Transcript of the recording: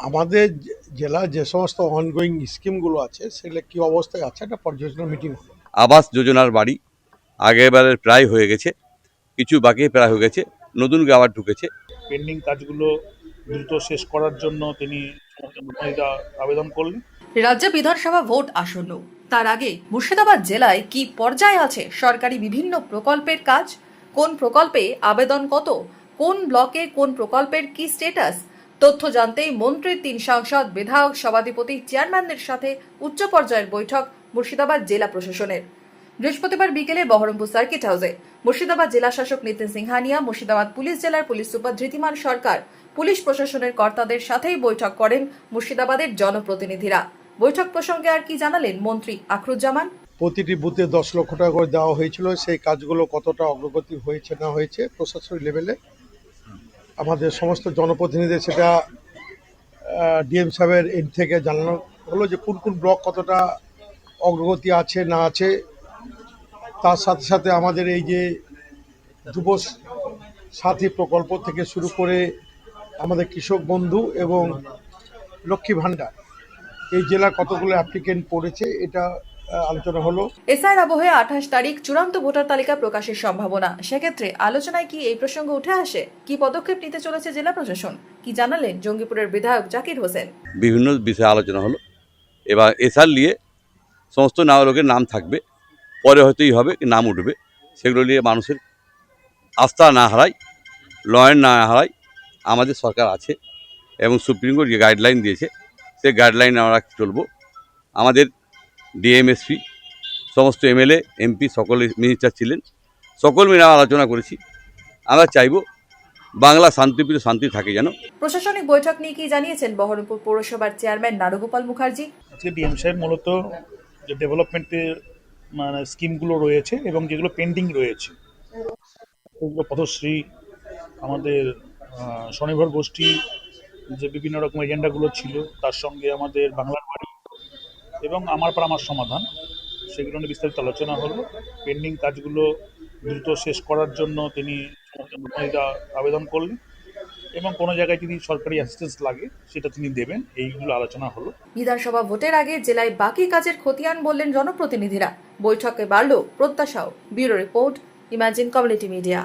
আমাদের জেলার যে সমস্ত অনগোয়িং স্কিমগুলো আছে সেগুলো কি অবস্থায় আছে একটা পর্যালোচনা মিটিং হলো। আবাস যোজনার বাড়ি আগেরবারের প্রায় হয়ে গেছে, কিছু বাকি প্রায় হয়ে গেছে, নতুন আবার ঢুকেছে। পেন্ডিং কাজগুলো দ্রুত শেষ করার জন্য তিনি আবেদন করলেন। রাজ্যে বিধানসভা ভোট আসন্ন, তার আগে মুর্শিদাবাদ জেলায় কি পর্যায়ে আছে সরকারি বিভিন্ন প্রকল্পের কাজ, কোন প্রকল্পে আবেদন কত, কোন ব্লকে কোন প্রকল্পের কি স্ট্যাটাস, তথ্য জানতেই মন্ত্রীর 3 সাংসদ, বিধায়ক, সভাধিপতি, চেয়ারম্যানদের সাথে উচ্চ পর্যায়ের বৈঠক মুর্শিদাবাদ জেলা প্রশাসনের। বৃহস্পতিবার বিকেলে বহরমপুর সার্কিট হাউসে মুর্শিদাবাদ জেলা শাসক নিতিন সিংহানিয়া, মুর্শিদাবাদ পুলিশ জেলার পুলিশ সুপার ধৃতিমান সরকার, পুলিশ প্রশাসনের কর্তাদের সাথেই বৈঠক করেন মুর্শিদাবাদের জনপ্রতিনিধিরা। বৈঠক প্রসঙ্গে আর কি জানালেন মন্ত্রী আখরুজ্জামান। প্রতিটি বুথে 10 লক্ষ টাকা করে দেওয়া হয়েছিল, সেই কাজগুলো কতটা অগ্রগতি হয়েছে না হয়েছে প্রশাসনিক লেভেলে আমাদের সমস্ত জনপ্রতিনিধিদের সেটা ডিএম সাহেবের এন্ড থেকে জানানো হলো যে কোন কোন ব্লক কতটা অগ্রগতি আছে না আছে। তার সাথে সাথে আমাদের এই যে যুব সাথী প্রকল্প থেকে শুরু করে আমাদের কৃষক বন্ধু এবং লক্ষ্মী ভাণ্ডার এই জেলা কতগুলো অ্যাপ্লিকেন্ট পড়েছে এটা আলোচনা হলো। এসআইর আবহে 28 তারিখ চূড়ান্ত ভোটার তালিকা প্রকাশের সম্ভাবনা, সেক্ষেত্রে আলোচনায় কি এই প্রসঙ্গ উঠে আসে? কি পদক্ষেপ নিতে চলেছে জেলা প্রশাসন, কি জানালেন জঙ্গিপুরের বিধায়ক জাকির হোসেন? বিভিন্ন বিষয়ে আলোচনা হলো। এবার এসআর নিয়ে সমস্ত নাগরিকের নাম থাকবে, পরে হয়তোই হবে নাম উঠবে, সেগুলো নিয়ে মানুষের আস্থা না হারায়, লয়েন না হারায়। আমাদের সরকার আছে এবং সুপ্রিম কোর্ট যে গাইডলাইন দিয়েছে সেই গাইডলাইন আমরা চলবো। আমাদের ডিএমএসপি, সমস্ত এমএলএ এমপি সকলে মিনিস্টার ছিলেন, সকল মিলে আলোচনা করেছি। আমরা চাইব বাংলা শান্তিপ্রিয় শান্তি থাকে যেন। প্রশাসনিক বৈঠক নিয়ে কি জানিয়েছেন বহরমপুর পৌরসভার চেয়ারম্যান নারুগোপাল মুখার্জি? আজকে ডিএম সাহেব মূলত যে ডেভেলপমেন্টের স্কিমগুলো রয়েছে এবং যেগুলো পেন্ডিং রয়েছে ওগুলো পথশ্রী, আমাদের স্বনির্ভর গোষ্ঠী যে বিভিন্ন রকম এজেন্ডাগুলো ছিল, তার সঙ্গে আমাদের বাংলার বাড়ি এবং আমার পাড়া আমার সমাধান, সেগুলো নিয়ে বিস্তারিত আলোচনা হলো। পেন্ডিং কাজগুলো দ্রুত শেষ করার জন্য তিনি আবেদন করলেন এবং কোনো জায়গায় যদি সরকারি অ্যাসিস্ট্যান্স লাগে সেটা তিনি দেবেন, এইগুলো আলোচনা হলো। বিধানসভা ভোটের আগে জেলায় বাকি কাজের খতিয়ান বললেন জনপ্রতিনিধিরা। বৈঠকে বাড়ল প্রত্যাশাও। Bureau report, imagine community media.